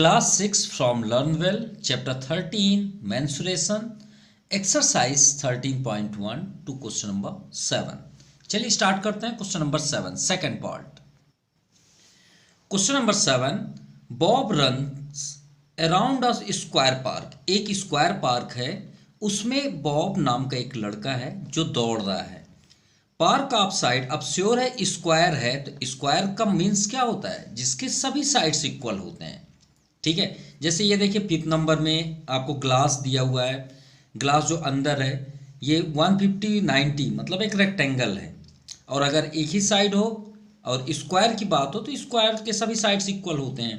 Class 6 from Learnwell, Chapter 13, Mensuration, Exercise 13.1 to question number 7. चलिए start करते हैं question number 7, second part. Question number 7, Bob runs around a square park. एक square park है, उसमें Bob नाम का एक लड़का है जो दौड़ रहा है. पार्क ऑफ साइड, अब श्योर है स्क्वायर है, तो स्क्वायर का मीन्स क्या होता है? जिसके सभी साइड्स इक्वल होते हैं. ठीक है, जैसे ये देखिए 5th नंबर में आपको ग्लास दिया हुआ है. ग्लास जो अंदर है ये 150/90 मतलब एक रेक्टेंगल है, और अगर एक ही साइड हो और स्क्वायर की बात हो तो स्क्वायर के सभी साइड्स इक्वल होते हैं.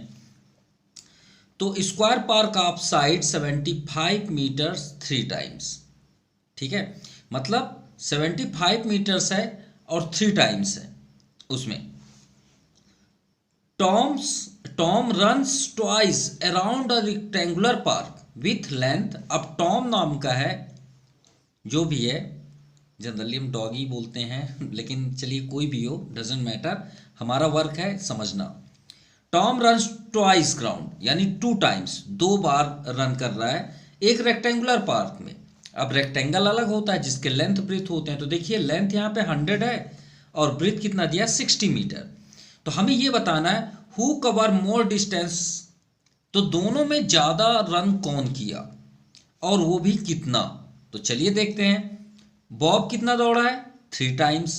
तो square park of side 75 metres 3 times. ठीक है, मतलब 75 मीटर्स है और 3 टाइम्स है उसमें. Tom runs twice around a rectangular park with length. अब टॉम नाम का है, जो भी है, जनरली हम डॉगी बोलते हैं, लेकिन चलिए कोई भी हो, डजेंट मैटर, हमारा वर्क है समझना. टॉम रन्स ट्वाइस ग्राउंड, यानी 2 टाइम्स, 2 बार रन कर रहा है एक रेक्टेंगुलर पार्क में. अब रेक्टेंगल अलग होता है जिसके लेंथ ब्रीथ होते हैं. तो देखिए लेंथ यहाँ पे 100 है और ब्रीथ कितना दिया? 60 मीटर. तो हमें ये बताना है हु कवर मोर डिस्टेंस. तो दोनों में ज़्यादा रन कौन किया और वो भी कितना? तो चलिए देखते हैं. बॉब कितना दौड़ा है? 3 टाइम्स.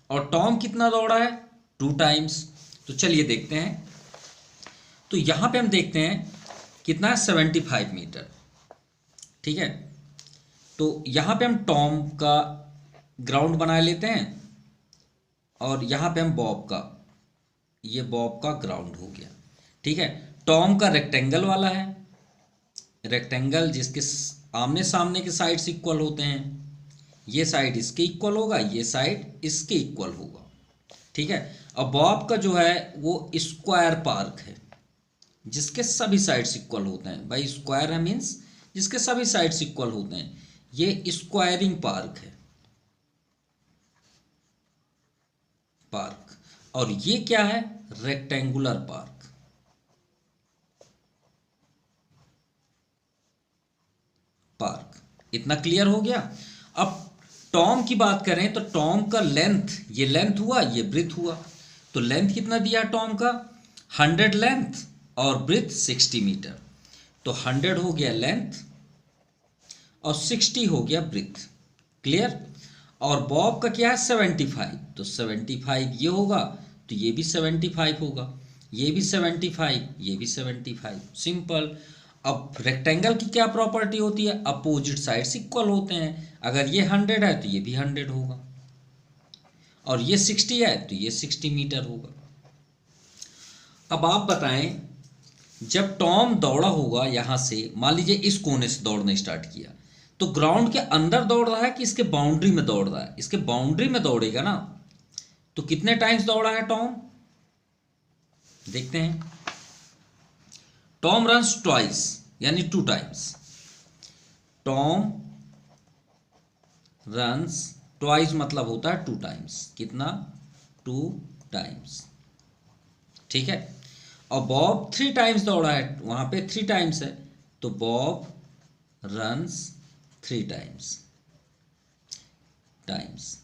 और टॉम कितना दौड़ा है? 2 टाइम्स. तो चलिए देखते हैं. तो यहाँ पे हम देखते हैं कितना है? 75 मीटर. ठीक है, तो यहाँ पे हम टॉम का ग्राउंड बना लेते हैं और यहाँ पे हम बॉब का, ये बॉब का ग्राउंड हो गया. ठीक है, टॉम का रेक्टेंगल वाला है, रेक्टेंगल जिसके आमने सामने के साइड्स इक्वल होते हैं. ये साइड इसके इक्वल होगा, ये साइड इसके इक्वल होगा. ठीक है, अब बॉब का जो है वो स्क्वायर पार्क है जिसके सभी साइड्स इक्वल होते हैं. भाई स्क्वायर है मीन्स जिसके सभी साइड्स इक्वल होते हैं. ये स्क्वायरिंग पार्क है, पार्क. और ये क्या है? Rectangular park. पार्क. इतना क्लियर हो गया. अब टॉम की बात करें तो टॉम का लेंथ, ये लेंथ हुआ, ये ब्रीथ हुआ. तो लेंथ कितना दिया टॉम का? 100 लेंथ और ब्रीथ 60 मीटर. तो 100 हो गया लेंथ और 60 हो गया ब्रीथ. क्लियर. और बॉब का क्या है? 75. तो 75 ये होगा तो ये भी 75 होगा, ये भी 75, ये भी 75. सिंपल. अब रेक्टेंगल की क्या प्रॉपर्टी होती है? अपोजिट साइड्स इक्वल होते हैं. अगर ये 100 है तो ये भी 100 होगा, और ये 60 है तो ये 60 मीटर होगा. अब आप बताएं, जब टॉम दौड़ा होगा यहां से, मान लीजिए इस कोने से दौड़ना स्टार्ट किया, तो ग्राउंड के अंदर दौड़ रहा है कि इसके बाउंड्री में दौड़ रहा है? इसके बाउंड्री में दौड़ेगा ना. तो कितने टाइम्स दौड़ा है टॉम? देखते हैं. टॉम रन्स ट्वाइस यानी 2 टाइम्स. टॉम रन्स ट्वाइस मतलब होता है 2 टाइम्स. कितना? 2 टाइम्स. ठीक है. और बॉब 3 टाइम्स दौड़ा है, वहां पे 3 टाइम्स है, तो बॉब रन्स 3 टाइम्स.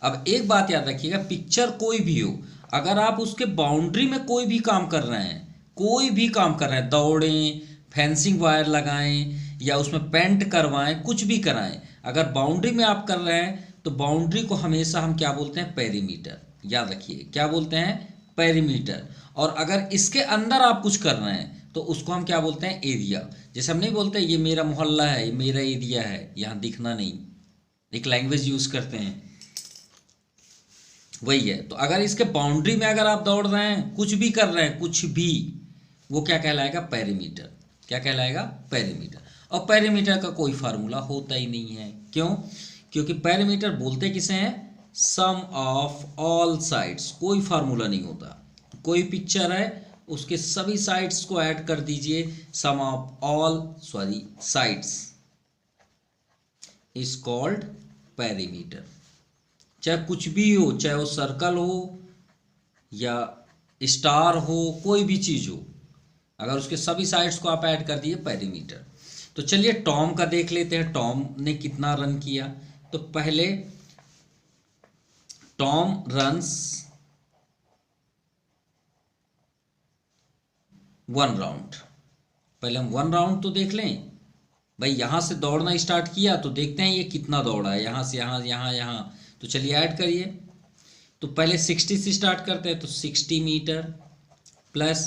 अब एक बात याद रखिएगा, पिक्चर कोई भी हो, अगर आप उसके बाउंड्री में कोई भी काम कर रहे हैं, दौड़ें, फेंसिंग वायर लगाएं या उसमें पेंट करवाएं, कुछ भी कराएं, अगर बाउंड्री में आप कर रहे हैं तो बाउंड्री को हमेशा हम क्या बोलते हैं? पेरीमीटर. याद रखिए क्या बोलते हैं? पेरीमीटर. और अगर इसके अंदर आप कुछ कर रहे हैं तो उसको हम क्या बोलते हैं? एरिया. जैसे हम नहीं बोलते ये मेरा मोहल्ला है, ये मेरा एरिया है, यहाँ दिखना नहीं, एक लैंग्वेज यूज करते हैं, वही है. तो अगर इसके बाउंड्री में अगर आप दौड़ रहे हैं, कुछ भी कर रहे हैं, कुछ भी, वो क्या कहलाएगा? पेरीमीटर. क्या कहलाएगा? पेरीमीटर. और पेरीमीटर का कोई फार्मूला होता ही नहीं है. क्यों? क्योंकि पेरीमीटर बोलते किसे हैं? सम ऑफ ऑल साइड्स. कोई फार्मूला नहीं होता. कोई पिक्चर है, उसके सभी साइड्स को ऐड कर दीजिए, sum of all sides is called perimeter. चाहे कुछ भी हो, चाहे वो सर्कल हो या स्टार हो, कोई भी चीज हो, अगर उसके सभी साइड्स को आप ऐड कर दिए पेरीमीटर। तो चलिए टॉम का देख लेते हैं, टॉम ने कितना रन किया। तो पहले टॉम रन्स 1 राउंड। पहले हम 1 राउंड तो देख लें भाई। यहां से दौड़ना स्टार्ट किया तो देखते हैं ये कितना दौड़ा है, यहां से यहां, यहां, यहां। तो चलिए ऐड करिए। तो पहले 60 से स्टार्ट करते हैं। तो 60 metre plus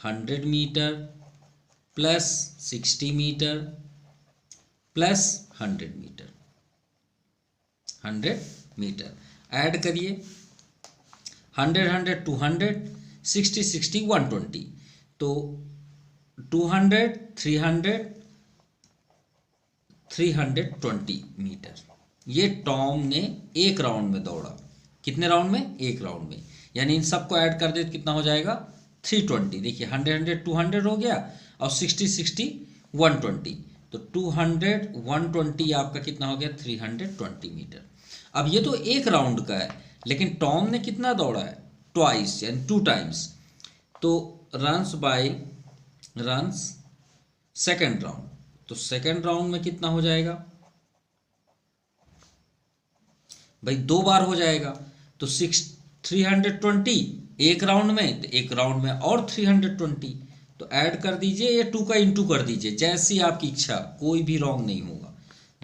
100 metre plus 60 metre plus 100 metre, 100 metre add करिए। 100 100 200, 60 60 120। तो 200 300 320 मीटर ये टॉम ने एक राउंड में दौड़ा। कितने राउंड में? एक राउंड में। यानी इन सबको ऐड कर दे तो कितना हो जाएगा? 320। देखिए 100 100 200 हो गया और 60 60 120। तो 200 120 आपका कितना हो गया? 320 मीटर। अब ये तो एक राउंड का है, लेकिन टॉम ने कितना दौड़ा है? ट्वाइस, यानी 2 टाइम्स। तो रन्स सेकेंड राउंड। तो सेकेंड राउंड में कितना हो जाएगा भाई? 2 बार हो जाएगा। तो 320 एक राउंड में, तो एक राउंड में और 320। तो ऐड कर दीजिए या 2 का इंटू कर दीजिए, जैसी आपकी इच्छा, कोई भी रॉन्ग नहीं होगा।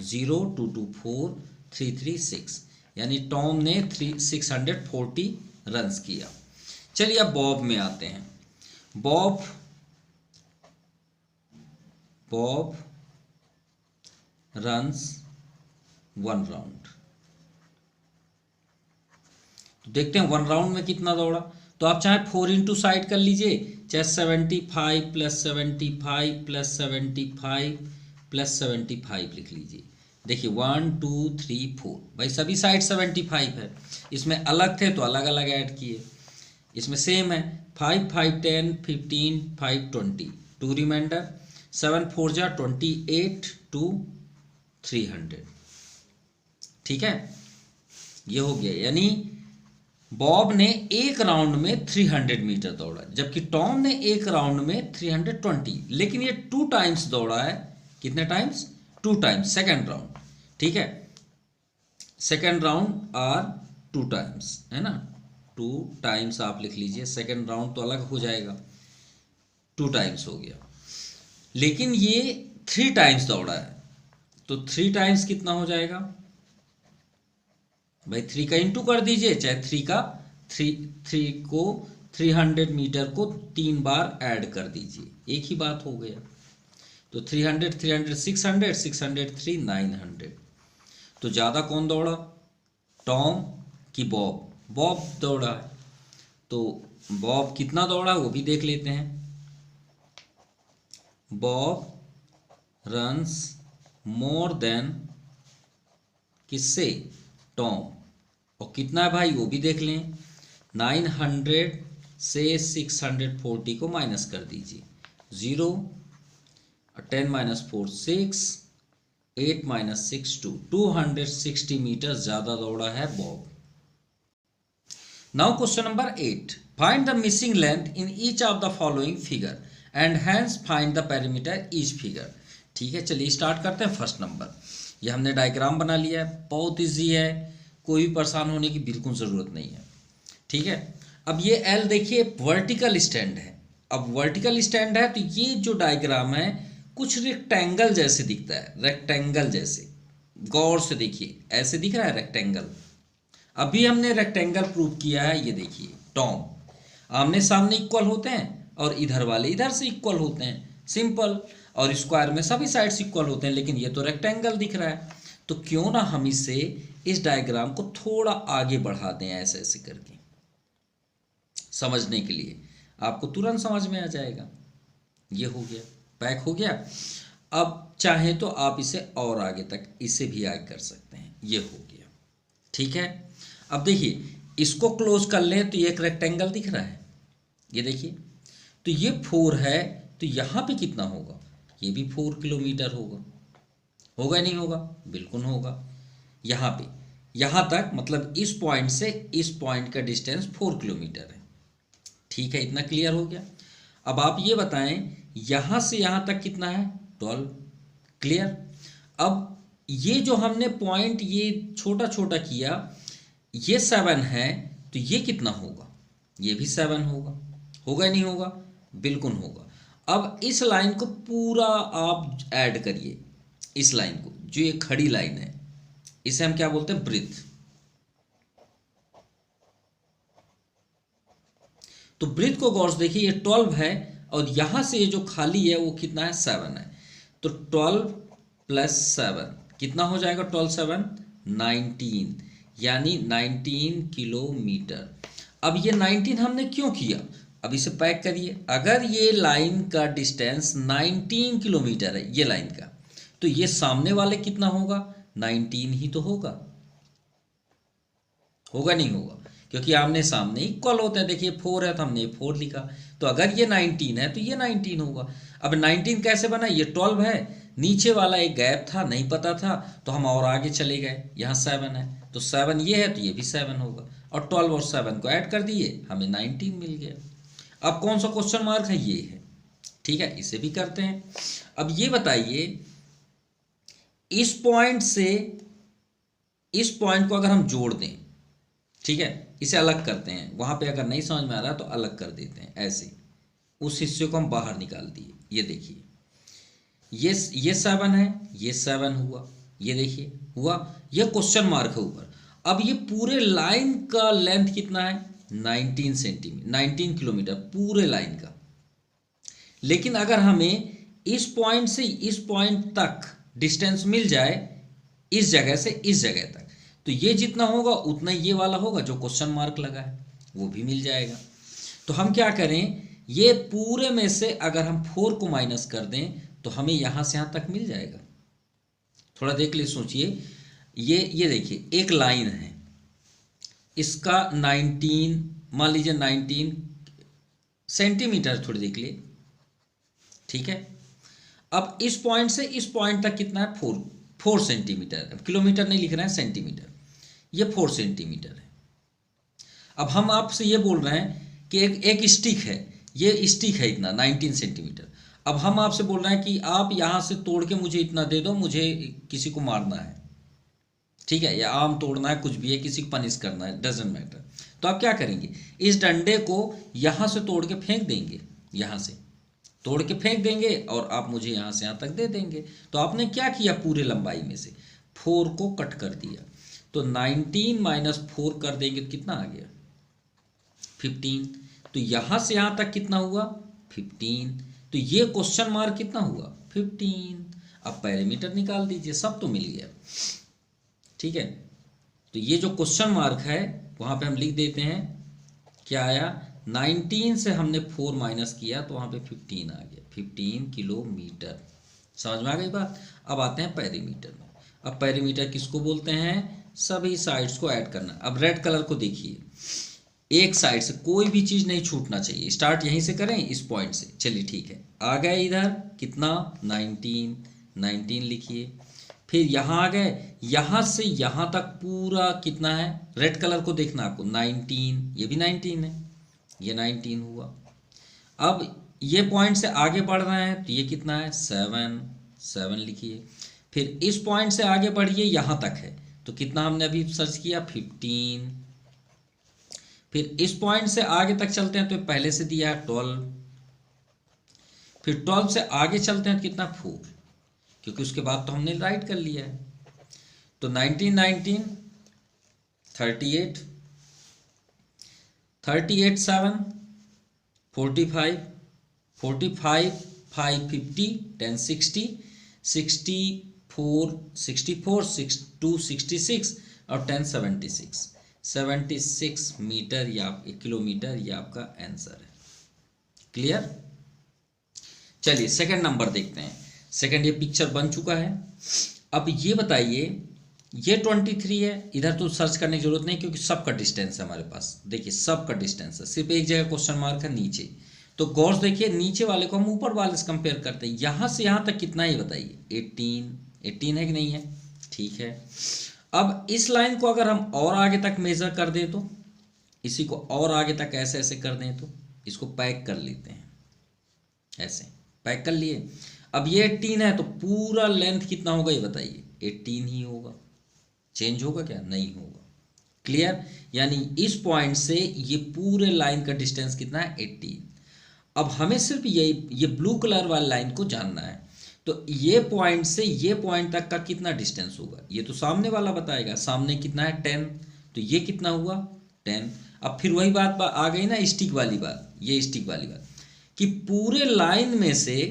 0 2 2 4 3 3 6, यानी टॉम ने 640 रन्स किया। चलिए अब बॉब में आते हैं। Bob runs 1 round. तो देखते हैं 1 राउंड में कितना दौड़ा। तो आप चाहे 4 इंटू साइड कर लीजिए, चाहे 75 प्लस 75 प्लस 75 प्लस 75 लिख लीजिए। देखिए 1 2 3 4, भाई सभी साइड 75 है। इसमें अलग थे तो अलग अलग ऐड किए, इसमें सेम है। 5 5 10 15 5 20, 2 रिमाइंडर, 7 4 जा 28 2 300। ठीक है, ये हो गया। यानी बॉब ने एक राउंड में 300 मीटर दौड़ा, जबकि टॉम ने एक राउंड में 320। लेकिन ये 2 टाइम्स दौड़ा है। कितने टाइम्स? 2 times, second round. ठीक है, सेकेंड राउंड आर 2 टाइम्स, है ना। 2 टाइम्स आप लिख लीजिए, सेकेंड राउंड तो अलग हो जाएगा। 2 टाइम्स हो गया। लेकिन ये 3 टाइम्स दौड़ा है, तो 3 टाइम्स कितना हो जाएगा भाई? 3 का इंटू कर दीजिए, चाहे 3 को 300 मीटर को 3 बार ऐड कर दीजिए, एक ही बात हो गया। तो 300 300 600 600 3 900। तो ज़्यादा कौन दौड़ा, टॉम कि बॉब? बॉब दौड़ा है। तो बॉब कितना दौड़ा वो भी देख लेते हैं। बॉब रन्स मोर देन किससे? टॉम। और कितना है भाई वो भी देख लें। 900 से 640 को माइनस कर दीजिए। 0 10 माइनस 4 6, 8 माइनस 6 2, 260 मीटर ज़्यादा दौड़ा है Bob. Now question number 8, find the missing length in each of the following figure and hence find the perimeter each figure. ठीक है, चलिए स्टार्ट करते हैं। फर्स्ट नंबर, ये हमने डायग्राम बना लिया है, बहुत ईजी है, कोई भी परेशान होने की बिल्कुल ज़रूरत नहीं है। ठीक है, अब ये एल देखिए वर्टिकल स्टैंड है। अब वर्टिकल स्टैंड है तो ये जो डायग्राम है कुछ रेक्टेंगल जैसे दिखता है, रेक्टेंगल जैसे। गौर से देखिए, ऐसे दिख रहा है रेक्टेंगल। अभी हमने रेक्टेंगल प्रूव किया है। ये देखिए टॉम, आमने सामने इक्वल होते हैं और इधर वाले इधर से इक्वल होते हैं, सिंपल। और स्क्वायर में सभी साइड्स इक्वल होते हैं, लेकिन ये तो रेक्टेंगल दिख रहा है। तो क्यों ना हम इसे, इस डायग्राम को थोड़ा आगे बढ़ा दें ऐसे ऐसे करके, समझने के लिए आपको तुरंत समझ में आ जाएगा। ये हो गया, पैक हो गया। अब चाहे तो आप इसे और आगे तक इसे भी आगे कर सकते हैं। ये हो गया, ठीक है। अब देखिए इसको क्लोज कर लें तो ये एक रेक्टेंगल दिख रहा है, ये देखिए। तो ये 4 है, तो यहाँ पे कितना होगा? ये भी 4 किलोमीटर होगा। होगा नहीं होगा? बिल्कुल होगा। यहाँ पे यहाँ तक, मतलब इस पॉइंट से इस पॉइंट का डिस्टेंस 4 किलोमीटर है। ठीक है, इतना क्लियर हो गया। अब आप ये बताएं यहां से यहां तक कितना है 12। क्लियर। अब ये जो हमने पॉइंट ये छोटा छोटा किया, ये 7 है, तो ये कितना होगा, ये भी 7 होगा। होगा या नहीं होगा, बिल्कुल होगा। अब इस लाइन को पूरा आप ऐड करिए, इस लाइन को, जो ये खड़ी लाइन है, इसे हम क्या बोलते हैं, ब्रीथ। तो ब्रीथ को गौर से देखिए, ये 12 है और यहां से ये जो खाली है वो कितना है, 7 है। तो 12 प्लस 7 कितना हो जाएगा, 12 7 19, यानी 19 किलोमीटर। अब ये 19 हमने क्यों किया, अब इसे पैक करिए। अगर ये लाइन का डिस्टेंस 19 किलोमीटर है, ये लाइन का, तो ये सामने वाले कितना होगा, 19 ही तो होगा। होगा नहीं होगा, क्योंकि आमने सामने इक्वल होता है। देखिए 4 है तो हमने 4 लिखा, तो अगर ये 19 है तो ये 19 होगा। अब 19 कैसे बना, ये 12 है, नीचे वाला एक गैप था, नहीं पता था, तो हम और आगे चले गए, यहाँ 7 है, तो 7 ये है तो ये भी 7 होगा, और 12 और 7 को ऐड कर दिए, हमें 19 मिल गया। अब कौन सा क्वेश्चन मार्क है, ये है। ठीक है, इसे भी करते हैं। अब ये बताइए, इस पॉइंट से इस पॉइंट को अगर हम जोड़ दें, ठीक है, इसे अलग करते हैं, वहां पे अगर नहीं समझ में आ रहा तो अलग कर देते हैं, ऐसे उस हिस्से को हम बाहर निकाल दिए। ये देखिए, ये 7 है, ये 7 हुआ, ये देखिए हुआ, ये क्वेश्चन मार्क है ऊपर। अब ये पूरे लाइन का लेंथ कितना है, 19 सेंटीमीटर, 19 किलोमीटर पूरे लाइन का। लेकिन अगर हमें इस पॉइंट से इस पॉइंट तक डिस्टेंस मिल जाए, इस जगह से इस जगह तक, तो ये जितना होगा उतना ये वाला होगा जो क्वेश्चन मार्क लगा है, वो भी मिल जाएगा। तो हम क्या करें, ये पूरे में से अगर हम 4 को माइनस कर दें तो हमें यहां से यहां तक मिल जाएगा। थोड़ा देख ले, सोचिए, ये देखिए एक लाइन है, इसका 19, मान लीजिए 19 सेंटीमीटर, थोड़ी देख लिए, ठीक है। अब इस पॉइंट से इस पॉइंट तक कितना है, 4 सेंटीमीटर। किलोमीटर नहीं लिख रहे हैं, सेंटीमीटर। ये 4 सेंटीमीटर है। अब हम आपसे ये बोल रहे हैं कि एक स्टिक है, ये स्टिक है इतना 19 सेंटीमीटर। अब हम आपसे बोल रहे हैं कि आप यहाँ से तोड़ के मुझे इतना दे दो, मुझे किसी को मारना है, ठीक है, या आम तोड़ना है, कुछ भी है, किसी को पनिश करना है, डजंट मैटर। तो आप क्या करेंगे, इस डंडे को यहाँ से तोड़ के फेंक देंगे, यहाँ से तोड़ के फेंक देंगे, और आप मुझे यहाँ से यहाँ तक दे देंगे। तो आपने क्या किया, पूरे लंबाई में से 4 को कट कर दिया, तो 19 माइनस 4 कर देंगे तो कितना आ गया, 15। तो यहाँ से यहाँ तक कितना हुआ, 15। तो ये क्वेश्चन मार्क कितना हुआ, 15। अब पैरामीटर निकाल दीजिए, सब तो मिल गया, ठीक है। तो ये जो क्वेश्चन मार्क है वहाँ पे हम लिख देते हैं, क्या आया, 19 से हमने 4 माइनस किया तो वहाँ पे 15 आ गया, 15 किलोमीटर। समझ में आ गई बात। अब आते हैं पैरीमीटर में। अब पैरीमीटर किसको बोलते हैं, सभी साइड्स को ऐड करना। अब रेड कलर को देखिए, एक साइड से कोई भी चीज़ नहीं छूटना चाहिए। स्टार्ट यहीं से करें, इस पॉइंट से, चलिए ठीक है। आ गए इधर कितना, 19 लिखिए। फिर यहाँ आ गए, यहाँ से यहाँ तक पूरा कितना है, रेड कलर को देखना आपको, 19, ये भी 19 है, ये 19 हुआ। अब ये पॉइंट से आगे बढ़ रहे हैं तो ये कितना है, 7 लिखिए। फिर इस पॉइंट से आगे बढ़िए, यहाँ तक है, तो कितना हमने अभी सर्च किया, 15। फिर इस पॉइंट से आगे तक चलते हैं तो पहले से दिया है 12। फिर 12 से आगे चलते हैं तो कितना, 4, क्योंकि उसके बाद तो हमने राइट कर लिया है। तो 19 38 7 45 45 5 50 10 60 64 2 66 और 10 76 मीटर या किलोमीटर, ये आपका आंसर है। क्लियर। चलिए सेकंड नंबर देखते हैं। सेकंड, ये पिक्चर बन चुका है। अब ये बताइए, ये 23 है, इधर तो सर्च करने की जरूरत नहीं क्योंकि सबका डिस्टेंस है हमारे पास। देखिए सबका डिस्टेंस है, सिर्फ एक जगह क्वेश्चन मार्क है नीचे। तो गौर से देखिए, नीचे वाले को हम ऊपर वाले से कंपेयर करते हैं। यहाँ से यहाँ तक कितना है ये बताइए, 18 है कि नहीं है, ठीक है। अब इस लाइन को अगर हम और आगे तक मेजर कर दें तो, इसी को और आगे तक ऐसे ऐसे कर दें तो, इसको पैक कर लेते हैं, ऐसे पैक कर लिए। अब ये 18 है तो पूरा लेंथ कितना होगा ये बताइए, 18 ही होगा। चेंज होगा क्या? नहीं होगा। क्लियर? यानी इस पॉइंट से ये पूरे लाइन का डिस्टेंस कितना है? 18। अब हमें सिर्फ ये ब्लू कलर वाली लाइन को जानना है। तो ये पॉइंट से ये पॉइंट तक का कितना डिस्टेंस होगा ये तो सामने वाला बताएगा। सामने कितना है? 10। तो ये कितना हुआ? 10। अब फिर वही बात आ गई ना, स्टिक वाली बात। ये स्टिक वाली बात कि पूरे लाइन में से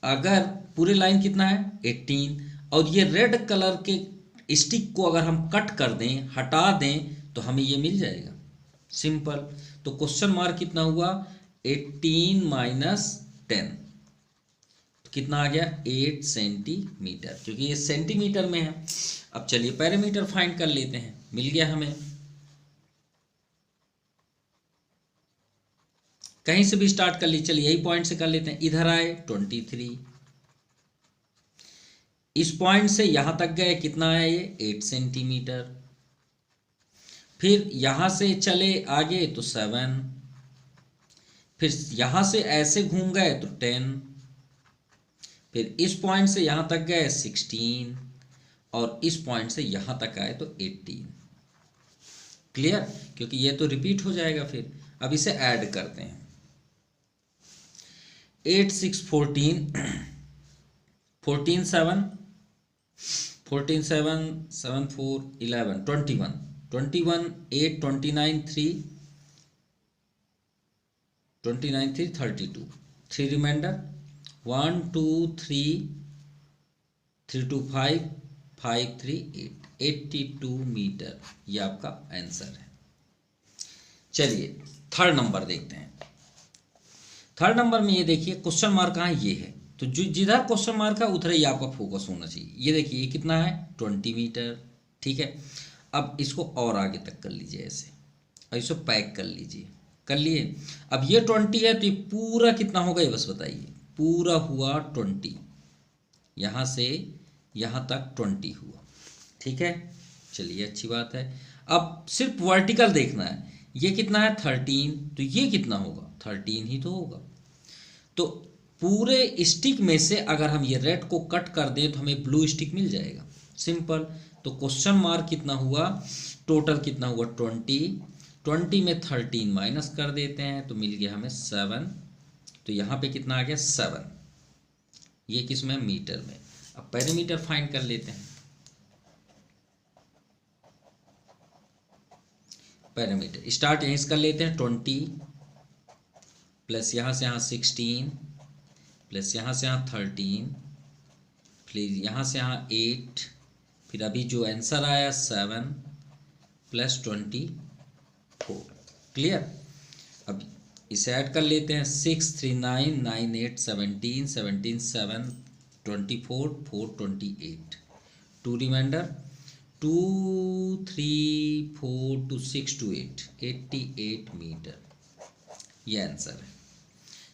अगर पूरे लाइन कितना है? 18। और ये रेड कलर के स्टिक को अगर हम कट कर दें, हटा दें, तो हमें ये मिल जाएगा। सिंपल। तो क्वेश्चन मार्क कितना हुआ? 18 माइनस 10 कितना आ गया? 8 सेंटीमीटर, क्योंकि ये सेंटीमीटर में है। अब चलिए पैरामीटर फाइंड कर लेते हैं। मिल गया हमें, कहीं से भी स्टार्ट कर ली। चलिए यही पॉइंट से कर लेते हैं। इधर आए 23, इस पॉइंट से यहां तक गए, कितना आया ये? 8 सेंटीमीटर। फिर यहां से चले आगे तो 7, फिर यहां से ऐसे घूम गए तो 10, फिर इस पॉइंट से यहां तक गए 16, और इस पॉइंट से यहां तक आए तो 18। क्लियर? क्योंकि ये तो रिपीट हो जाएगा। फिर अब इसे ऐड करते हैं। 8 6 14, 14 7, 14 7 7 4 11 21, 21 8 29 3, 29 3 32, 3 रिमाइंडर 1 2 3 3 2 5 5 3 8, 82 मीटर ये आपका आंसर है। चलिए थर्ड नंबर देखते हैं। थर्ड नंबर में ये देखिए क्वेश्चन मार्क कहाँ है? ये है। तो जो जिधर क्वेश्चन मार्क है उधर ही आपका फोकस होना चाहिए। ये देखिए ये कितना है? 20 मीटर। ठीक है, अब इसको और आगे तक कर लीजिए ऐसे, और इसको पैक कर लीजिए। कर लिए? अब ये 20 है तो ये पूरा कितना होगा ये बस बताइए। पूरा हुआ 20, यहाँ से यहाँ तक 20 हुआ। ठीक है, चलिए अच्छी बात है। अब सिर्फ वर्टिकल देखना है। ये कितना है? 13। तो ये कितना होगा? 13 ही तो होगा। तो पूरे स्टिक में से अगर हम ये रेड को कट कर दें तो हमें ब्लू स्टिक मिल जाएगा। सिंपल। तो क्वेश्चन मार्क कितना हुआ? टोटल कितना हुआ? 20। 20 में 13 माइनस कर देते हैं तो मिल गया हमें 7। तो यहाँ पे कितना आ गया? 7। ये किस में? मीटर में। अब पेरीमीटर फाइंड कर लेते हैं। पैरामीटर स्टार्ट यहीं से कर लेते हैं। 20 प्लस यहाँ से यहाँ 16 प्लस यहाँ से यहाँ 13 प्लस यहाँ से यहाँ 8, फिर अभी जो आंसर आया 7 प्लस 24। क्लियर? अब इसे ऐड कर लेते हैं। 6 3 9 9 8 17 17 7 24 4 28, 2 रिमाइंडर 2 3 4 2 6 2 8, 88 मीटर ये आंसर है।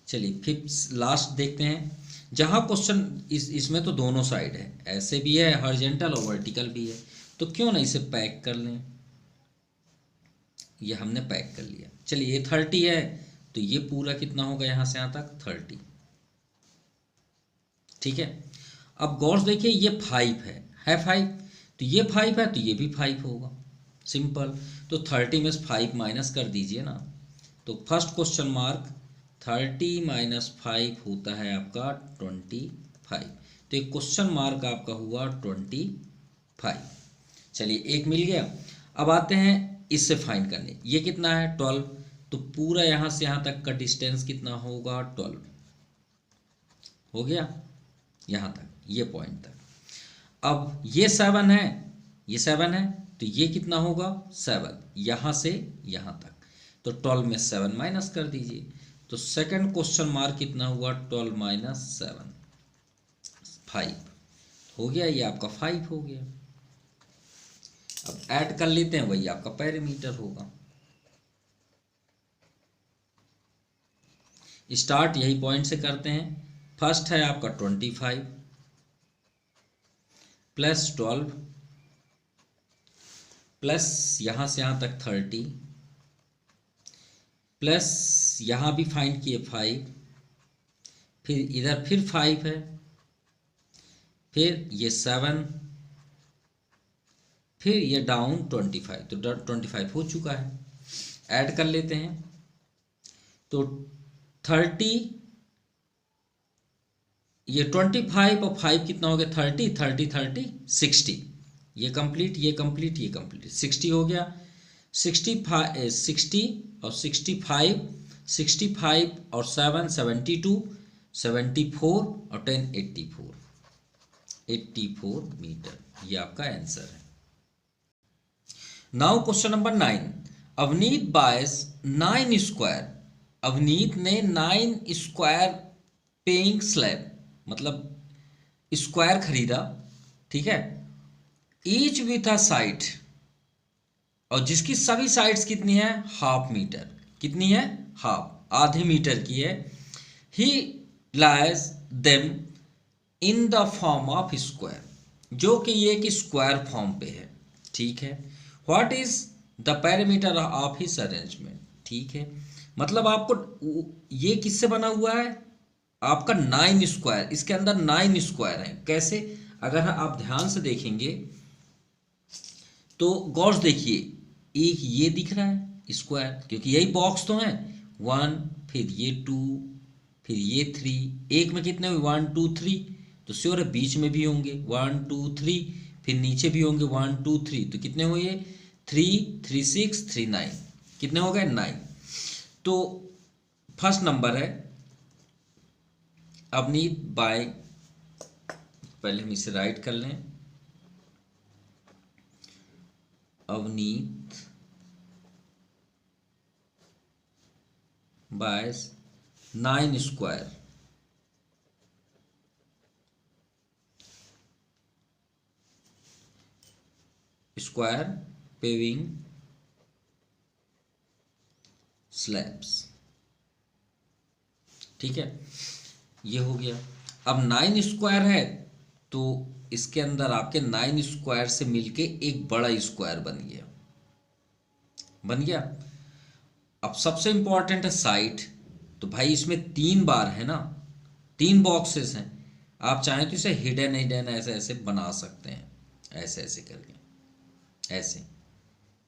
चलिए फिफ्थ लास्ट देखते हैं। जहाँ क्वेश्चन इसमें तो दोनों साइड है, ऐसे भी है हॉरिजॉन्टल और वर्टिकल भी है, तो क्यों ना इसे पैक कर लें। ये हमने पैक कर लिया। चलिए ये 30 है तो ये पूरा कितना होगा यहाँ से यहाँ तक? 30। ठीक है, अब गौर से देखिए ये 5 है 5, तो ये 5 है तो ये भी 5 होगा। सिंपल। तो 30 में से 5 माइनस कर दीजिए ना। तो फर्स्ट क्वेश्चन मार्क 30 माइनस 5 होता है आपका 25। तो एक क्वेश्चन मार्क आपका हुआ 25। चलिए एक मिल गया। अब आते हैं इससे फाइंड करने। ये कितना है? 12। तो पूरा यहाँ से यहाँ तक का डिस्टेंस कितना होगा? 12 हो गया यहाँ तक, ये पॉइंट तक। अब ये 7 है, ये 7 है तो ये कितना होगा? 7 यहाँ से यहाँ तक। तो 12 में 7 माइनस कर दीजिए। तो सेकंड क्वेश्चन मार्क कितना हुआ? 12 माइनस 7 5 हो गया। ये आपका 5 हो गया। अब ऐड कर लेते हैं, वही आपका पेरीमीटर होगा। स्टार्ट यही पॉइंट से करते हैं। फर्स्ट है आपका 25 प्लस 12 प्लस यहाँ से यहाँ तक 30 प्लस यहाँ भी फाइंड किए 5, फिर इधर फिर 5 है, फिर ये 7, फिर ये डाउन 25, तो 25 हो चुका है। ऐड कर लेते हैं तो 30, ये 25 और 5 कितना हो गया 30, 30 30 60, ये कंप्लीट ये कंप्लीट ये कंप्लीट 60 हो गया। 65 60 और 65, 65 और 7 72, 74 और 10 84, 84 मीटर, ये आपका आंसर है। नाउ क्वेश्चन नंबर 9, अवनीत बायस 9 स्क्वायर, अवनीत ने 9 स्क्वायर पेइंग स्लैब, मतलब स्क्वायर खरीदा, ठीक है, ईच विथ अ साइड, और जिसकी सभी साइड्स कितनी है हाफ मीटर, कितनी है हाफ, आधे मीटर की है। ही lies them in the form of square, जो कि ये एक स्क्वायर फॉर्म पे है, ठीक है। What is the parameter of his arrangement, ठीक है, मतलब आपको ये किससे बना हुआ है आपका 9 स्क्वायर, इसके अंदर 9 स्क्वायर है। कैसे, अगर आप ध्यान से देखेंगे तो गौर से देखिए, एक ये दिख रहा है स्क्वायर, क्योंकि यही बॉक्स तो है, 1, फिर ये 2, फिर ये 3, एक में कितने हुए 1 2 3, तो श्योर है बीच में भी होंगे 1 2 3, फिर नीचे भी होंगे 1 2 3, तो कितने हुए 3 3 6 3 9, कितने हो गए 9। तो फर्स्ट नंबर है अवनीत बाय, पहले हम इसे राइट कर लें, अवनीत by 9 square, square paving slabs, ठीक है, ये हो गया। अब 9 स्क्वायर है तो इसके अंदर आपके 9 स्क्वायर से मिलके एक बड़ा स्क्वायर बन गया, बन गया। अब सबसे इंपॉर्टेंट है साइड, तो भाई इसमें 3 बार है ना, 3 बॉक्सेस हैं, आप चाहें तो इसे हिडन हिडन ऐसे ऐसे बना सकते हैं, ऐसे ऐसे करके, ऐसे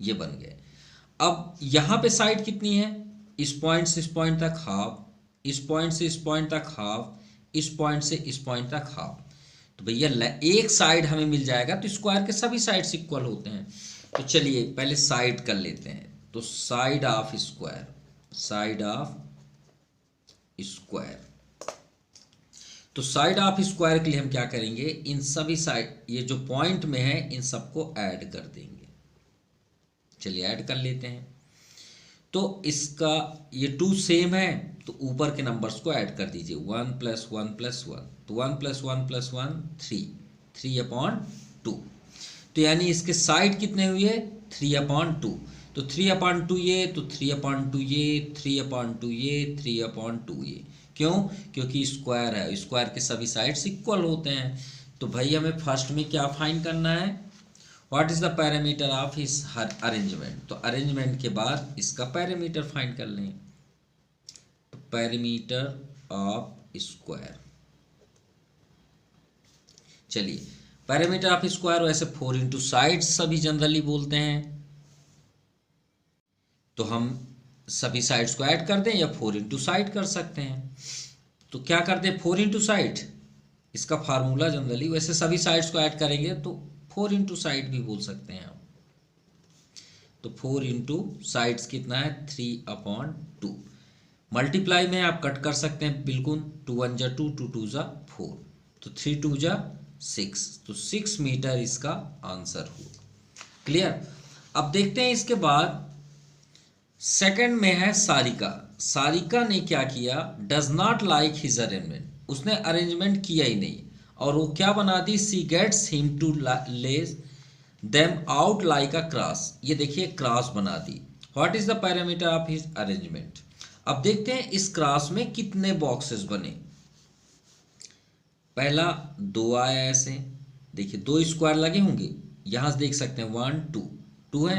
ये बन गए। अब यहाँ पे साइड कितनी है, इस पॉइंट से इस पॉइंट तक हाफ, इस पॉइंट से इस पॉइंट तक हाफ, इस पॉइंट से इस पॉइंट तक हाफ, तो भैया एक साइड हमें मिल जाएगा, तो स्क्वायर के सभी साइड्स इक्वल होते हैं। तो चलिए पहले साइड कर लेते हैं, तो side of square, side of square, तो साइड ऑफ स्क्वायर के लिए हम क्या करेंगे, इन सभी साइड, ये जो पॉइंट में है इन सबको ऐड कर देंगे। चलिए ऐड कर लेते हैं, तो इसका ये 2 सेम है, तो ऊपर के नंबर्स को ऐड कर दीजिए, 1 + 1 + 1, तो 1 + 1 + 1 3, 3/2, तो यानी इसके साइड कितने हुए 3/2, तो 3/2 ये, तो 3/2 ये, 3/2 ये, 3/2 ये, क्यों, क्योंकि स्क्वायर है, स्क्वायर के सभी साइड्स इक्वल होते हैं। तो भाई हमें फर्स्ट में क्या फाइंड करना है, what is the parameter of his arrangement, तो अरेंजमेंट के बाद इसका पैरामीटर फाइंड कर लें, तो पैरामीटर ऑफ स्क्वायर, चलिए पैरामीटर ऑफ स्क्वायर वैसे 4 इंटू साइड्स सभी जनरली बोलते हैं, तो हम सभी साइड्स को ऐड कर दें या 4 इंटू साइड कर सकते हैं। तो क्या करते हैं 4 इंटू साइड, इसका फार्मूला जनरली, वैसे सभी साइड्स को ऐड करेंगे तो 4 इंटू साइड भी बोल सकते हैं आप, तो 4 इंटू साइड्स कितना है 3/2, मल्टीप्लाई में आप कट कर सकते हैं बिल्कुल, 2 1 जा 2, 2 2 जा 4, तो 3 2 जा 6, तो 6 मीटर इसका आंसर हुआ। क्लियर। अब देखते हैं इसके बाद सेकंड में है सारिका, सारिका ने क्या किया, does not like his arrangement, उसने अरेंजमेंट किया ही नहीं, और वो क्या बना दी, she gets him to lay them out like a cross, ये देखिए क्रॉस बना दी। What is the parameter of his arrangement, अब देखते हैं इस क्रॉस में कितने बॉक्सेस बने। पहला 2 आया ऐसे, देखिए 2 स्क्वायर लगे होंगे, यहां से देख सकते हैं 1 2 2 है,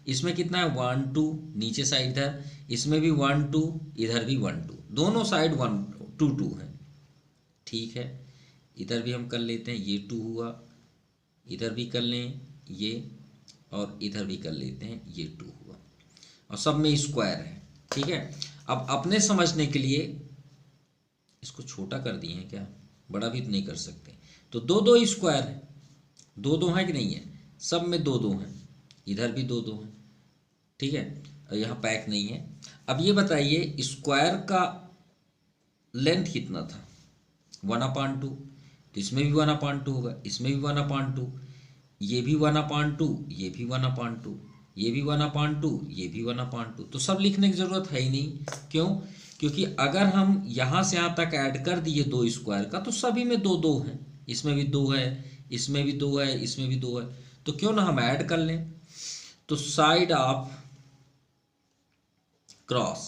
इसमें कितना है 1 2, नीचे साइड इधर, इसमें भी 1 2, इधर भी 1 2, दोनों साइड 1 2 2 है। ठीक है, इधर भी हम कर लेते हैं, ये 2 हुआ, इधर भी कर लें ये, और इधर भी कर लेते हैं, ये 2 हुआ, और सब में स्क्वायर है। ठीक है, अब अपने समझने के लिए इसको छोटा कर दिए हैं, क्या बड़ा भी तो नहीं कर सकते, तो 2 2 स्क्वायर है, 2 2 है कि नहीं है, सब में 2 2 है, इधर भी 2 2 है। ठीक है, और यहाँ पैक नहीं है। अब ये बताइए स्क्वायर का लेंथ कितना था, 1/2, तो इसमें भी 1/2 होगा, इसमें भी 1/2, ये भी 1/2, ये भी 1/2, ये भी 1/2, ये भी 1/2, तो सब लिखने की ज़रूरत है ही नहीं। क्यों? क्योंकि अगर हम यहाँ से यहाँ तक ऐड कर दिए 2 स्क्वायर का, तो सभी में 2 2 है, इसमें भी 2 है, इसमें भी 2 है, इसमें भी 2 है, तो क्यों ना हम ऐड कर लें। तो साइड ऑफ क्रॉस,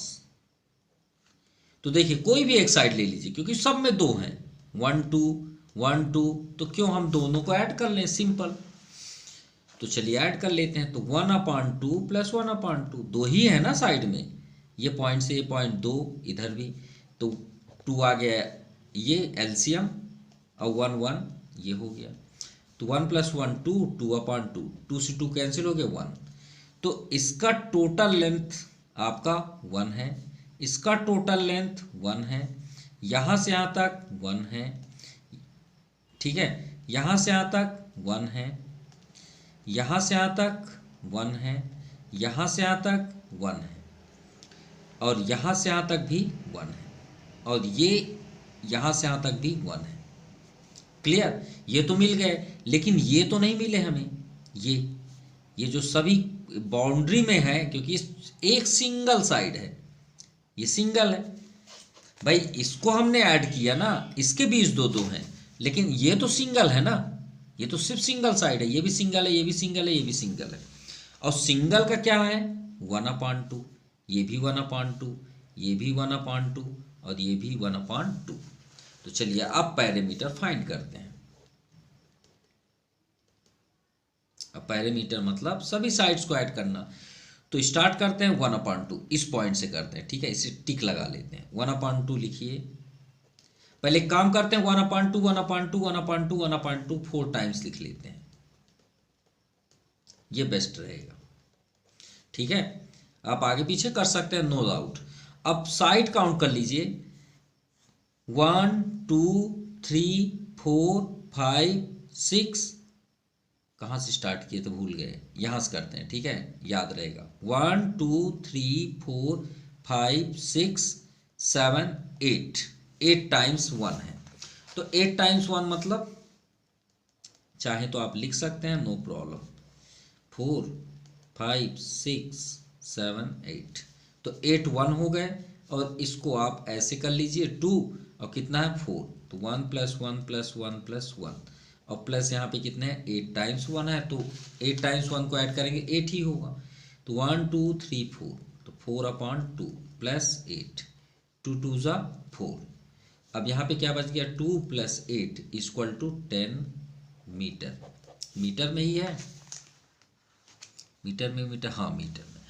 तो देखिए कोई भी एक साइड ले लीजिए, क्योंकि सब में 2 हैं, 1 2 1 2, तो क्यों हम दोनों को ऐड कर लें, सिंपल। तो चलिए ऐड कर लेते हैं, तो 1/2 प्लस 1/2, 2 ही है ना साइड में, ये पॉइंट से ये पॉइंट 2, इधर भी, तो 2 आ गया, ये एलसीएम, और 1 1 ये हो गया, तो 1 + 1 2, 2/2, 2 से 2 कैंसिल हो गया 1, तो इसका टोटल लेंथ आपका 1 है, इसका टोटल लेंथ 1 है, यहाँ से यहाँ तक 1 है। ठीक है, यहाँ से यहाँ तक 1 है, यहाँ से यहाँ तक 1 है, यहाँ से यहाँ तक 1 है, और यहाँ से यहाँ तक भी 1 है, और ये यहाँ से यहाँ तक भी 1 है। क्लियर? ये तो मिल गए, लेकिन ये तो नहीं मिले हमें, ये जो सभी बाउंड्री में है, क्योंकि एक सिंगल साइड है, ये सिंगल है भाई, इसको हमने ऐड किया ना, इसके बीच 2 2 हैं, लेकिन ये तो सिंगल है ना, ये तो सिर्फ सिंगल साइड है, ये भी सिंगल है, ये भी सिंगल है, ये भी सिंगल है, और सिंगल का क्या है 1/2, ये भी 1/2, ये भी 1/2, और ये भी 1/2। तो चलिए अब पैरामीटर फाइंड करते हैं। अब पैरामीटर मतलब सभी साइड्स को ऐड करना, तो स्टार्ट करते हैं 1/2, इस पॉइंट से करते हैं। ठीक है, इसे टिक लगा लेते हैं, 1/2 लिखिए। पहले काम करते हैं 1/2 1/2 1/2 1/2 4 टाइम्स लिख लेते हैं, ये बेस्ट रहेगा। ठीक है, आप आगे पीछे कर सकते हैं, नो डाउट। अब साइड काउंट कर लीजिए, 1 2 3 4 5 6, कहाँ से स्टार्ट किए तो भूल गए, यहाँ से करते हैं। ठीक है, याद रहेगा, 1 2 3 4 5 6 7 8, 8 टाइम्स 1 है, तो 8 टाइम्स 1 मतलब, चाहे तो आप लिख सकते हैं, नो प्रॉब्लम, 4 5 6 7 8, तो 8 1 हो गए, और इसको आप ऐसे कर लीजिए 2, और कितना है 4, तो 1 + 1 + 1 + 1, और प्लस यहाँ पे कितने हैं 8 टाइम्स 1 है, तो 8 टाइम्स 1 को ऐड करेंगे 8 ही होगा, तो 1 2 3 4, तो 4/2 + 8, 2 2 ज़ा 4। अब यहाँ पे क्या बच गया, 2 + 8 = 10 मीटर, मीटर में ही है, मीटर में, मीटर, हाँ मीटर में।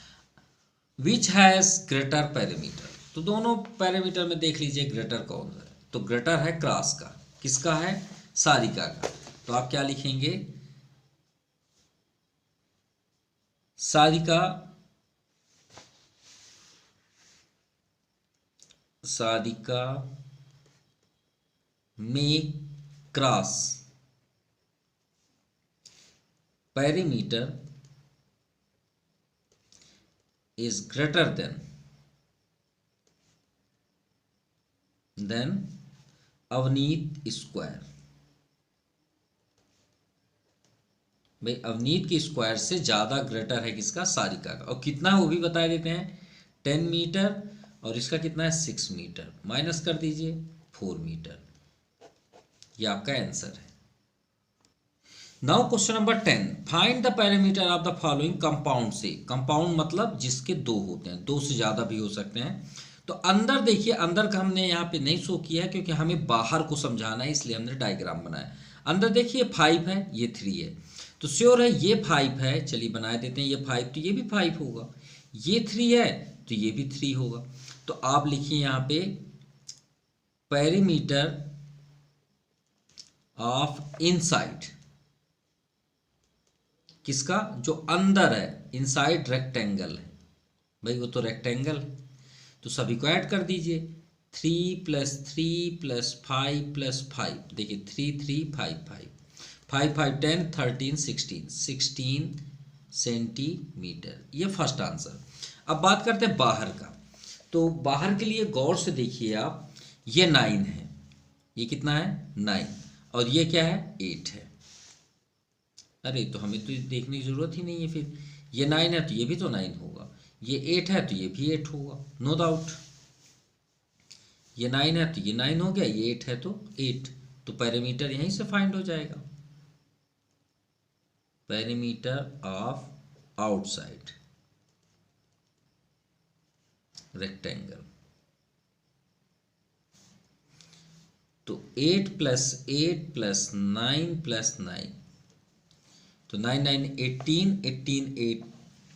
विच हैज़ ग्रेटर पैरामीटर, तो दोनों पैरामीटर में देख लीजिए ग्रेटर कौन सा है, तो ग्रेटर है क्रॉस का, किसका है, सारिका का, तो आप क्या लिखेंगे, सारिका में cross parameter is greater than Avneet square. भाई अवनीत की स्क्वायर से ज़्यादा ग्रेटर है किसका, सारिका का, और कितना है वो भी बता देते हैं, 10 मीटर, और इसका कितना है 6 मीटर, माइनस कर दीजिए 4 मीटर, ये आपका आंसर है। Now question number 10, find the parameter of the following compound से, कंपाउंड मतलब जिसके 2 होते हैं, 2 से ज़्यादा भी हो सकते हैं। तो अंदर देखिए, अंदर का हमने यहाँ पे नहीं शो किया है, क्योंकि हमें बाहर को समझाना है, इसलिए हमने डायग्राम बनाया। अंदर देखिए 5 है, ये 3 है, तो श्योर है ये 5 है, चलिए बना देते हैं, ये 5 तो ये भी 5 होगा, ये 3 है तो ये भी 3 होगा। तो आप लिखिए यहाँ पे पेरीमीटर ऑफ इनसाइड, किसका, जो अंदर है, इनसाइड रेक्टेंगल है, भाई वो तो रेक्टेंगल है, तो सभी को ऐड कर दीजिए, 3 + 3 + 5 + 5, देखिए 3 3 5 5 5 5 10 13 16 सेंटीमीटर, ये फर्स्ट आंसर। अब बात करते हैं बाहर का, तो बाहर के लिए गौर से देखिए आप, ये 9 है, ये कितना है 9, और ये क्या है 8 है। अरे तो हमें तो देखने की ज़रूरत ही नहीं है, फिर ये 9 है तो ये भी तो 9 होगा, ये 8 है तो ये भी 8 होगा, नो डाउट। ये 9 है तो ये 9 हो गया, ये 8 है तो 8, तो पेरीमीटर यहीं से फाइंड हो जाएगा, पेरीमीटर ऑफ आउटसाइड रेक्टेंगल। तो 8 + 8 + 9 + 9, तो 9 9 18 18 8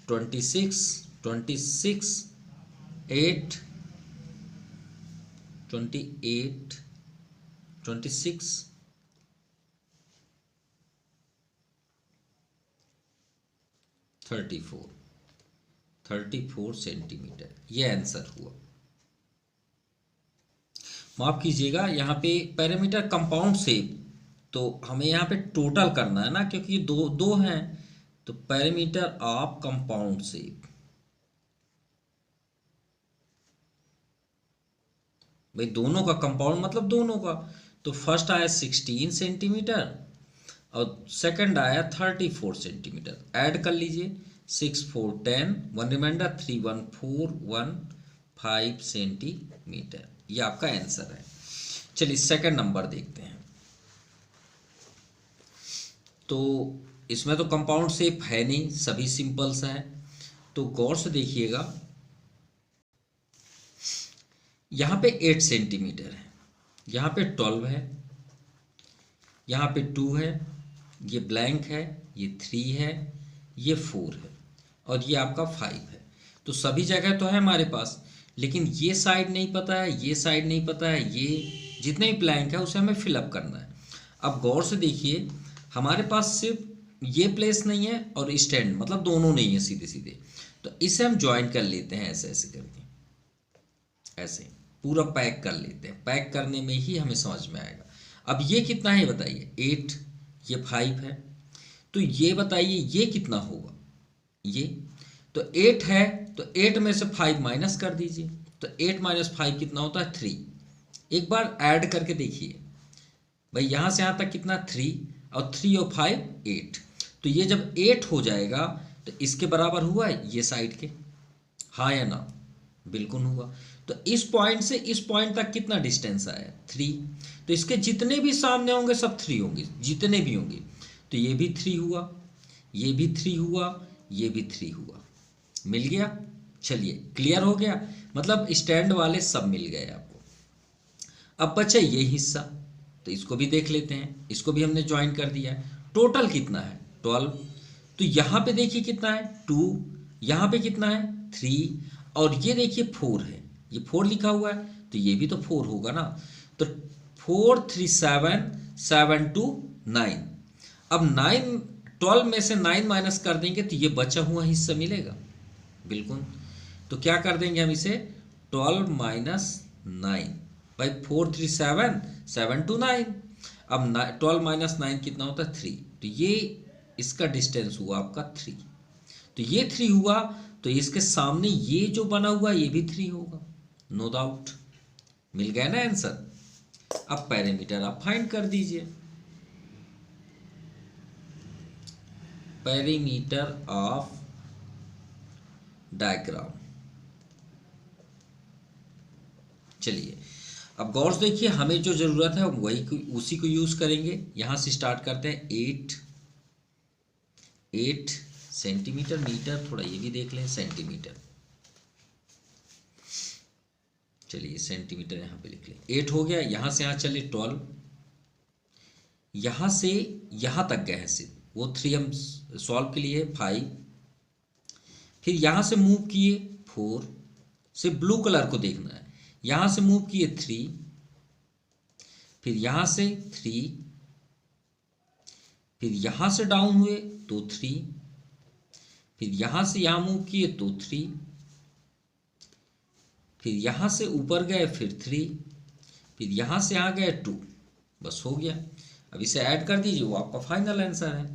26 26 8 28 26 34 सेंटीमीटर, ये आंसर हुआ। माफ कीजिएगा, यहाँ पे पैरामीटर कंपाउंड शेप, तो हमें यहाँ पे टोटल करना है ना, क्योंकि ये दो दो हैं, तो पैरामीटर ऑफ कंपाउंड शेप, भाई दोनों का कंपाउंड मतलब दोनों का, तो फर्स्ट आया 16 सेंटीमीटर और सेकंड आया 34 सेंटीमीटर, ऐड कर लीजिए, 6 4 10, 1 रिमाइंडर 3 1 4 1 5 सेंटीमीटर, ये आपका आंसर है। चलिए सेकंड नंबर देखते हैं। तो इसमें तो कंपाउंड शेप है नहीं, सभी सिंपल सा है, तो गौर से देखिएगा, यहाँ पे 8 सेंटीमीटर है, यहाँ पे 12 है, यहाँ पे 2 है, ये ब्लैंक है, ये 3 है, ये 4 है, और ये आपका 5 है। तो सभी जगह तो है हमारे पास, लेकिन ये साइड नहीं पता है, ये साइड नहीं पता है, ये जितने भी ब्लैंक है उसे हमें फिलअप करना है। अब गौर से देखिए, हमारे पास सिर्फ ये प्लेस नहीं है और स्टैंड, मतलब दोनों नहीं है सीधे सीधे, तो इसे हम ज्वाइन कर लेते हैं, ऐसे ऐसे करके, ऐसे पूरा पैक कर लेते हैं, पैक करने में ही हमें समझ में आएगा। अब ये कितना है बताइए, 8, ये 5 है, तो ये बताइए ये कितना होगा, ये तो 8 है, तो 8 में से 5 माइनस कर दीजिए, तो 8 - 5 कितना होता है 3। एक बार ऐड करके देखिए भाई, यहाँ से यहाँ तक कितना 3, और 3 और 5 8, तो ये जब 8 हो जाएगा तो इसके बराबर हुआ है ये साइड के, हाँ या ना, बिल्कुल हुआ। तो इस पॉइंट से इस पॉइंट तक कितना डिस्टेंस आया 3, तो इसके जितने भी सामने होंगे सब 3 होंगे, जितने भी होंगे, तो ये भी 3 हुआ, ये भी 3 हुआ, ये भी 3 हुआ, मिल गया। चलिए क्लियर हो गया, मतलब स्टैंड वाले सब मिल गए आपको। अब बचा ये हिस्सा, तो इसको भी देख लेते हैं, इसको भी हमने ज्वाइन कर दिया है, टोटल कितना है 12, तो यहाँ पे देखिए कितना है 2, यहाँ पे कितना है 3, और ये देखिए 4 है, ये 4 लिखा हुआ है, तो ये भी तो 4 होगा ना, तो 4 3 7 7 2 9। अब 12 में से 9 माइनस कर देंगे तो ये बचा हुआ हिस्सा मिलेगा, बिल्कुल। तो क्या कर देंगे हम इसे, 12 - 9, भाई 4 3 7 7 2 9। अब 12 - 9 कितना होता है 3, तो ये इसका डिस्टेंस हुआ आपका 3, तो ये 3 हुआ, तो इसके सामने ये जो बना हुआ ये भी 3 होगा, नो डाउट, मिल गया ना आंसर। अब पैरामीटर आप फाइंड कर दीजिए, पैरामीटर ऑफ डायग्राम। चलिए अब गौर से देखिए, हमें जो ज़रूरत है वही उसी को यूज़ करेंगे। यहाँ से स्टार्ट करते हैं, 8 सेंटीमीटर, मीटर थोड़ा ये भी देख लें, सेंटीमीटर, चलिए सेंटीमीटर यहाँ पे लिख लें, 8 हो गया, यहाँ से यहाँ चले 12, यहाँ से यहाँ तक गए हैं सिर्फ, वो 3 हम सॉल्व के लिए 5, फिर यहाँ से मूव किए 4, सिर्फ ब्लू कलर को देखना है, यहाँ से मूव किए 3, फिर यहाँ से 3, फिर यहाँ से डाउन हुए तो 3, फिर यहाँ से यहाँ मूव किए तो 3, फिर यहाँ से ऊपर गए फिर 3, फिर यहाँ से यहाँ गए 2, बस हो गया। अब इसे ऐड कर दीजिए, वो आपका फाइनल आंसर है।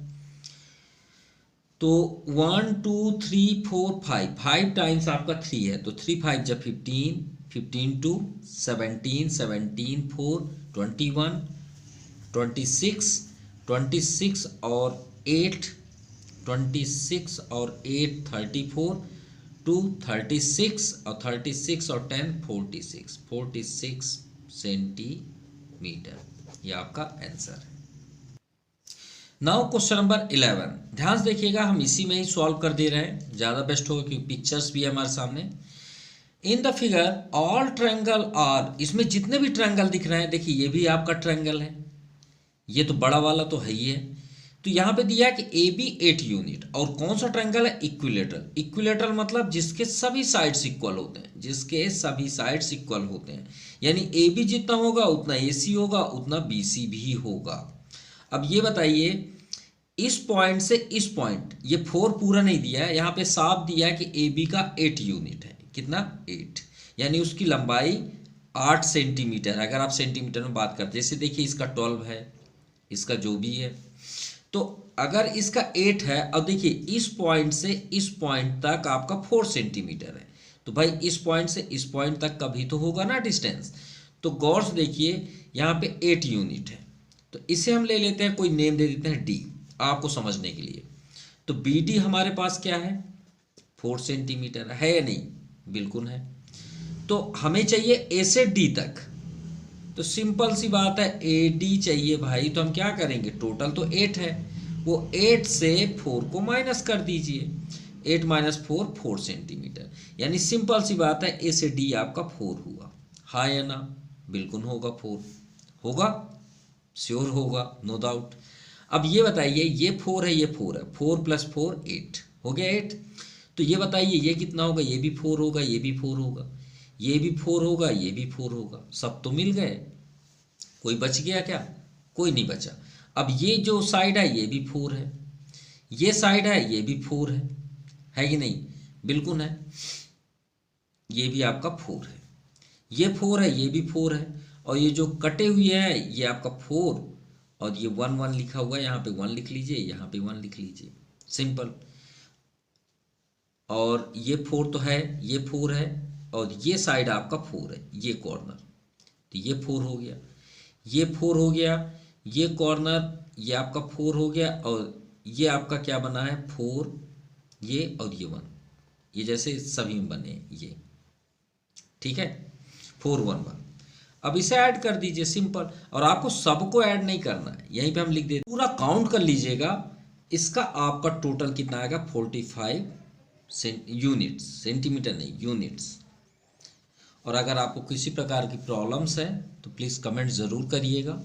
तो 1 2 3 4 5, 5 टाइम्स आपका 3 है, तो 3 5 जब 15, 15 2 17, 17 4 21, 26, 26 और 8, 26 और 8 34, 2 36 और 36 और 10 46, 46 सेंटीमीटर, ये आपका आंसर है। नाउ क्वेश्चन नंबर 11, ध्यान से देखिएगा, हम इसी में ही सॉल्व कर दे रहे हैं, ज़्यादा बेस्ट होगा क्योंकि पिक्चर्स भी है हमारे सामने। In the figure all triangle are, इसमें जितने भी ट्रायंगल दिख रहे हैं, देखिए ये भी आपका ट्रायंगल है, ये तो बड़ा वाला तो है ही है। तो यहाँ पे दिया है कि ए बी 8 यूनिट, और कौन सा ट्रायंगल है? इक्विलेटरल। इक्विलेटरल मतलब जिसके सभी साइड्स इक्वल होते हैं, जिसके सभी साइड्स इक्वल होते हैं, यानी ए बी जितना होगा उतना ए सी होगा, उतना बी सी भी होगा। अब ये बताइए, इस पॉइंट से इस पॉइंट, ये 4 पूरा नहीं दिया है, यहाँ पे साफ दिया है कि ए बी का 8 यूनिट है। कितना? 8, यानी उसकी लंबाई 8 सेंटीमीटर है, अगर आप सेंटीमीटर में बात करते हैं। जैसे देखिए इसका 12 है, इसका जो भी है, तो अगर इसका 8 है, अब देखिए इस पॉइंट से इस पॉइंट तक आपका 4 सेंटीमीटर है, तो भाई इस पॉइंट से इस पॉइंट तक का भी तो होगा ना डिस्टेंस। तो गौर से देखिए यहाँ पे 8 यूनिट है, तो इसे हम ले लेते हैं, कोई नेम दे देते हैं डी, आपको समझने के लिए। तो बी डी हमारे पास क्या है? 4 सेंटीमीटर है या नहीं? बिल्कुल है। तो हमें चाहिए ए से डी तक, तो सिंपल सी बात है, ए डी चाहिए भाई, तो हम क्या करेंगे, टोटल तो 8 है, वो 8 से 4 को माइनस कर दीजिए, 8 माइनस 4 4 सेंटीमीटर, यानी सिंपल सी बात है, ए से डी आपका 4 हुआ। हाँ या ना? बिल्कुल होगा, 4 होगा, श्योर होगा, नो डाउट। अब ये बताइए, ये 4 है, ये 4 है, 4 + 4 8 हो गया 8। तो ये बताइए ये कितना होगा? ये भी 4 होगा, ये भी 4 होगा, ये भी 4 होगा, ये भी 4 होगा, सब तो मिल गए, कोई बच गया क्या? कोई नहीं बचा। अब ये जो साइड है ये भी 4 है, ये साइड है ये भी 4 है कि नहीं? बिल्कुल है, ये भी आपका 4 है, ये 4 है, ये भी 4 है, और ये जो कटे हुए हैं ये आपका 4, और ये 1 1 लिखा हुआ है, यहाँ पे 1 लिख लीजिए, यहाँ पे 1 लिख लीजिए, सिंपल। और ये 4 तो है, ये 4 है, और ये साइड आपका 4 है, ये कॉर्नर, तो ये 4 हो गया, ये 4 हो गया, ये कॉर्नर ये आपका 4 हो गया, और ये आपका क्या बना है? 4, ये और ये 1, ये जैसे सभी में बने ये, ठीक है, 4 1 1। अब इसे ऐड कर दीजिए, सिंपल। और आपको सबको ऐड नहीं करना है, यहीं पे हम लिख देते, पूरा काउंट कर लीजिएगा, इसका आपका टोटल कितना आएगा? 45 यूनिट्स, सेंटीमीटर नहीं, यूनिट्स। और अगर आपको किसी प्रकार की प्रॉब्लम्स है तो प्लीज़ कमेंट ज़रूर करिएगा,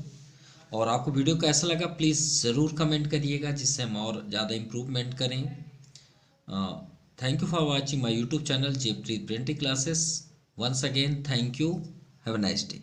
और आपको वीडियो कैसा लगा प्लीज़ ज़रूर कमेंट करिएगा, जिससे हम और ज़्यादा इम्प्रूवमेंट करें। Thank you for watching my YouTube channel Jaypreet printing classes. Once again thank you, have a nice day.